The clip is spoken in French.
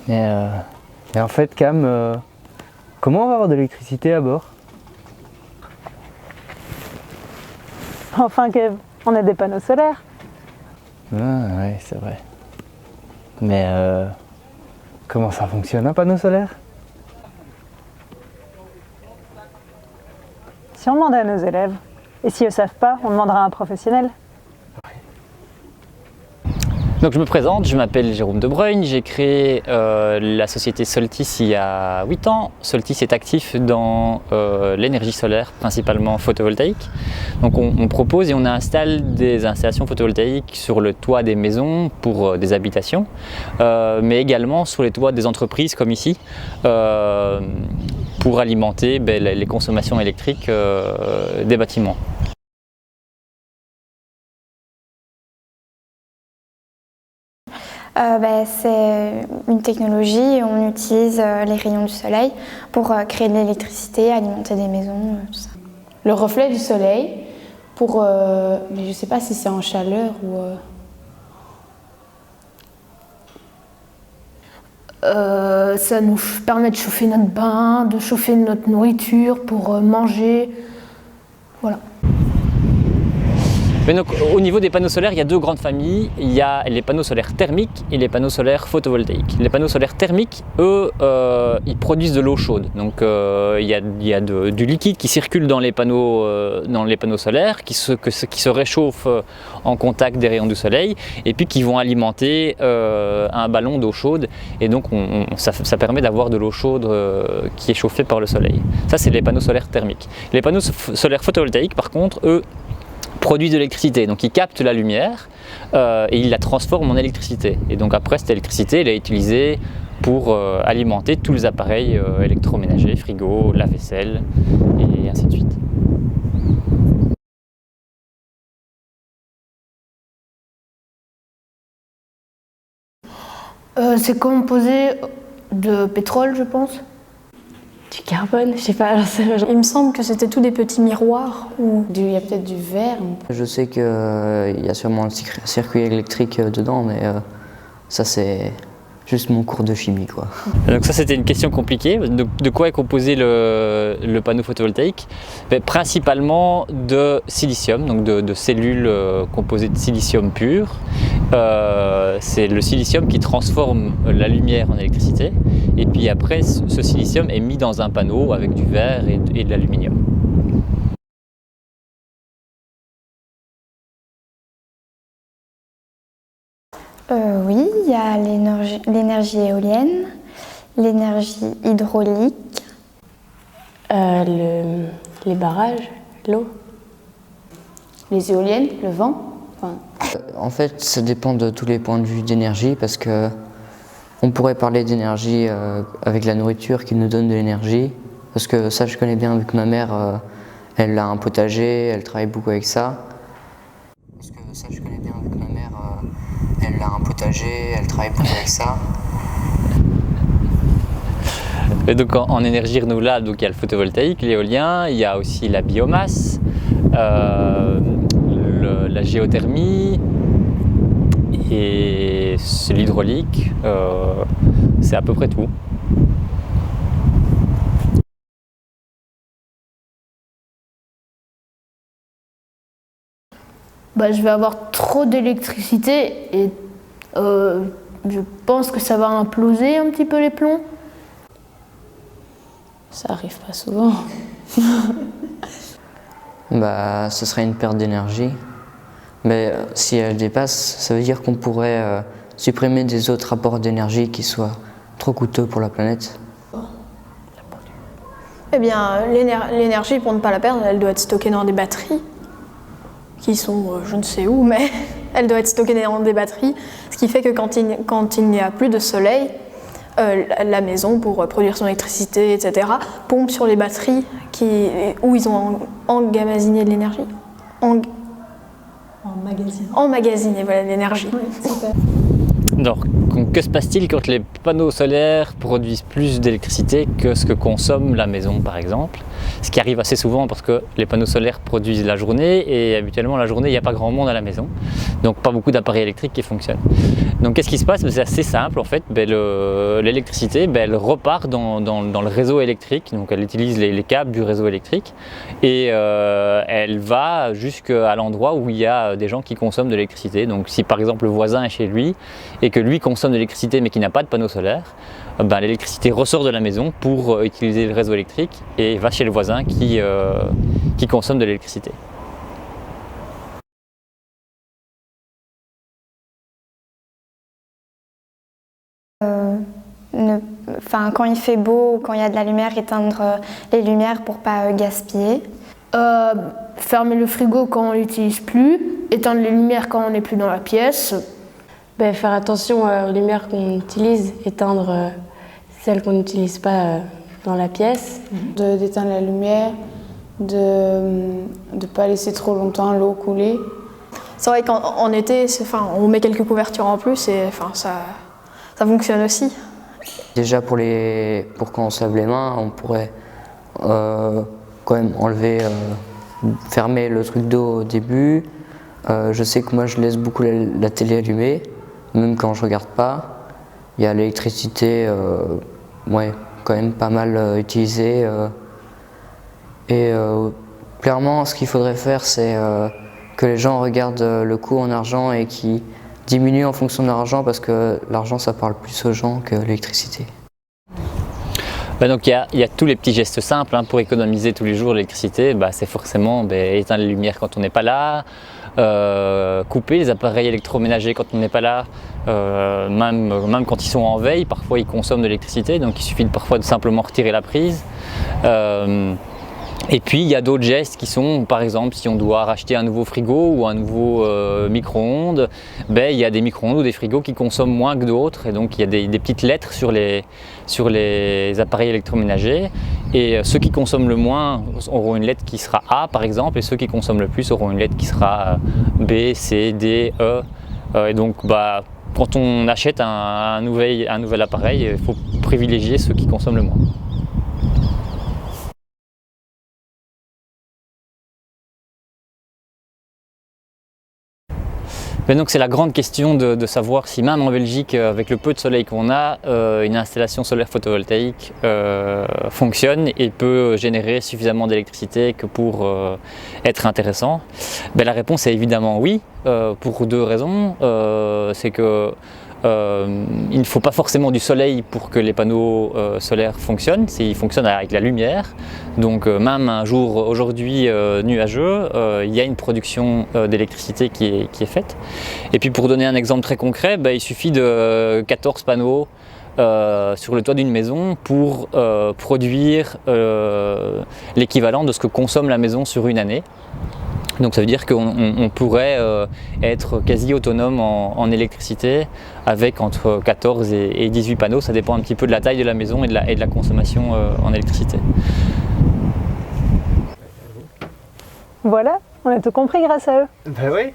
Et en fait, Cam, comment on va avoir de l'électricité à bord? Enfin, Kev, on a des panneaux solaires. Ah, ouais, c'est vrai. Mais comment ça fonctionne un panneau solaire? Si on demandait à nos élèves, et si eux ne savent pas, on demandera à un professionnel. Donc je me présente, je m'appelle Jérôme De Bruyne, j'ai créé la société Soltis il y a 8 ans. Soltis est actif dans l'énergie solaire, principalement photovoltaïque. Donc on propose et on installe des installations photovoltaïques sur le toit des maisons pour des habitations, mais également sur les toits des entreprises comme ici, pour alimenter les consommations électriques des bâtiments. C'est une technologie, on utilise les rayons du soleil pour créer de l'électricité, alimenter des maisons, tout ça. Le reflet du soleil, mais je ne sais pas si c'est en chaleur ou... Ça nous permet de chauffer notre bain, de chauffer notre nourriture pour manger, voilà. Mais donc, au niveau des panneaux solaires, il y a deux grandes familles. Il y a les panneaux solaires thermiques et les panneaux solaires photovoltaïques. Les panneaux solaires thermiques, eux, ils produisent de l'eau chaude. Donc il y a du liquide qui circule dans les panneaux solaires, qui se réchauffe en contact des rayons du soleil, et puis qui vont alimenter un ballon d'eau chaude. Et donc ça permet d'avoir de l'eau chaude qui est chauffée par le soleil. Ça, c'est les panneaux solaires thermiques. Les panneaux solaires photovoltaïques, par contre, eux, produisent de l'électricité, donc ils captent la lumière et ils la transforment en électricité. Et donc après, cette électricité, elle est utilisée pour alimenter tous les appareils électroménagers, frigo, lave-vaisselle et ainsi de suite. C'est composé de pétrole, je pense. Du carbone, je sais pas. Alors il me semble que c'était tous des petits miroirs. Il y a peut-être du verre. Je sais qu'il y a sûrement un circuit électrique dedans, mais ça c'est juste mon cours de chimie, quoi. Donc ça, c'était une question compliquée. De quoi est composé le panneau photovoltaïque? Principalement de silicium, donc de cellules composées de silicium pur. C'est le silicium qui transforme la lumière en électricité. Et puis après, ce silicium est mis dans un panneau avec du verre et de l'aluminium. Oui, il y a l'énergie éolienne, l'énergie hydraulique. Les barrages, l'eau. Les éoliennes, le vent. En fait, ça dépend de tous les points de vue d'énergie, parce que on pourrait parler d'énergie avec la nourriture qui nous donne de l'énergie, parce que ça je connais bien, vu que ma mère elle a un potager, elle travaille beaucoup avec ça. Parce que ça je connais bien, vu que ma mère elle a un potager, elle travaille beaucoup avec ça. Et donc en énergie renouvelable, donc il y a le photovoltaïque, l'éolien, il y a aussi la biomasse, la géothermie et l'hydraulique, c'est à peu près tout. Je vais avoir trop d'électricité et je pense que ça va imploser un petit peu les plombs. Ça arrive pas souvent. Ce serait une perte d'énergie. Mais si elle dépasse, ça veut dire qu'on pourrait supprimer des autres apports d'énergie qui soient trop coûteux pour la planète. Eh bien, l'énergie, pour ne pas la perdre, elle doit être stockée dans des batteries, qui sont je ne sais où, mais elle doit être stockée dans des batteries, ce qui fait que quand il n'y a plus de soleil, la maison, pour produire son électricité, etc., pompe sur les batteries où ils ont emmagasiné de l'énergie. Emmagasiné, voilà, l'énergie. Donc, Donc que se passe-t-il quand les panneaux solaires produisent plus d'électricité que ce que consomme la maison par exemple? Ce qui arrive assez souvent parce que les panneaux solaires produisent la journée et habituellement la journée il n'y a pas grand monde à la maison. Donc pas beaucoup d'appareils électriques qui fonctionnent. Donc qu'est-ce qui se passe? C'est assez simple en fait. L'électricité elle repart dans le réseau électrique. Donc elle utilise les câbles du réseau électrique et elle va jusqu'à l'endroit où il y a des gens qui consomment de l'électricité. Donc si par exemple le voisin est chez lui et que lui consomme de l'électricité mais qui n'a pas de panneau solaire, l'électricité ressort de la maison pour utiliser le réseau électrique et va chez le voisin qui consomme de l'électricité. Quand il fait beau ou quand il y a de la lumière, éteindre les lumières pour pas gaspiller. Fermer le frigo quand on l'utilise plus, éteindre les lumières quand on n'est plus dans la pièce. Faire attention aux lumières qu'on utilise, éteindre celles qu'on n'utilise pas dans la pièce. D'éteindre la lumière, de ne pas laisser trop longtemps l'eau couler. C'est vrai qu'en été, on met quelques couvertures en plus et ça fonctionne aussi. Déjà pour quand on se lave les mains, on pourrait quand même enlever, fermer le truc d'eau au début. Je sais que moi je laisse beaucoup la télé allumée, même quand je regarde pas. Il y a l'électricité, quand même pas mal utilisée. Clairement, ce qu'il faudrait faire, c'est que les gens regardent le coût en argent et qui diminue en fonction de l'argent parce que l'argent ça parle plus aux gens que l'électricité. Donc il y a tous les petits gestes simples pour économiser tous les jours l'électricité. C'est forcément éteindre les lumières quand on n'est pas là, couper les appareils électroménagers quand on n'est pas là, même quand ils sont en veille, parfois ils consomment de l'électricité, donc il suffit parfois de simplement retirer la prise. Et puis il y a d'autres gestes qui sont, par exemple, si on doit racheter un nouveau frigo ou un nouveau micro-ondes, il y a des micro-ondes ou des frigos qui consomment moins que d'autres, et donc il y a des petites lettres sur les appareils électroménagers, et ceux qui consomment le moins auront une lettre qui sera A par exemple, et ceux qui consomment le plus auront une lettre qui sera B, C, D, E, et donc quand on achète un nouvel appareil, il faut privilégier ceux qui consomment le moins. Donc c'est la grande question de savoir si même en Belgique, avec le peu de soleil qu'on a, une installation solaire photovoltaïque fonctionne et peut générer suffisamment d'électricité que pour être intéressant. La réponse est évidemment oui, pour deux raisons. C'est que il ne faut pas forcément du soleil pour que les panneaux solaires fonctionnent, ils fonctionnent avec la lumière. Donc même un jour aujourd'hui nuageux, il y a une production d'électricité qui est faite. Et puis pour donner un exemple très concret, il suffit de 14 panneaux sur le toit d'une maison pour produire l'équivalent de ce que consomme la maison sur une année. Donc ça veut dire qu'on pourrait être quasi autonome en électricité avec entre 14 et 18 panneaux, ça dépend un petit peu de la taille de la maison et de la consommation en électricité. Voilà, on a tout compris grâce à eux. Ben oui.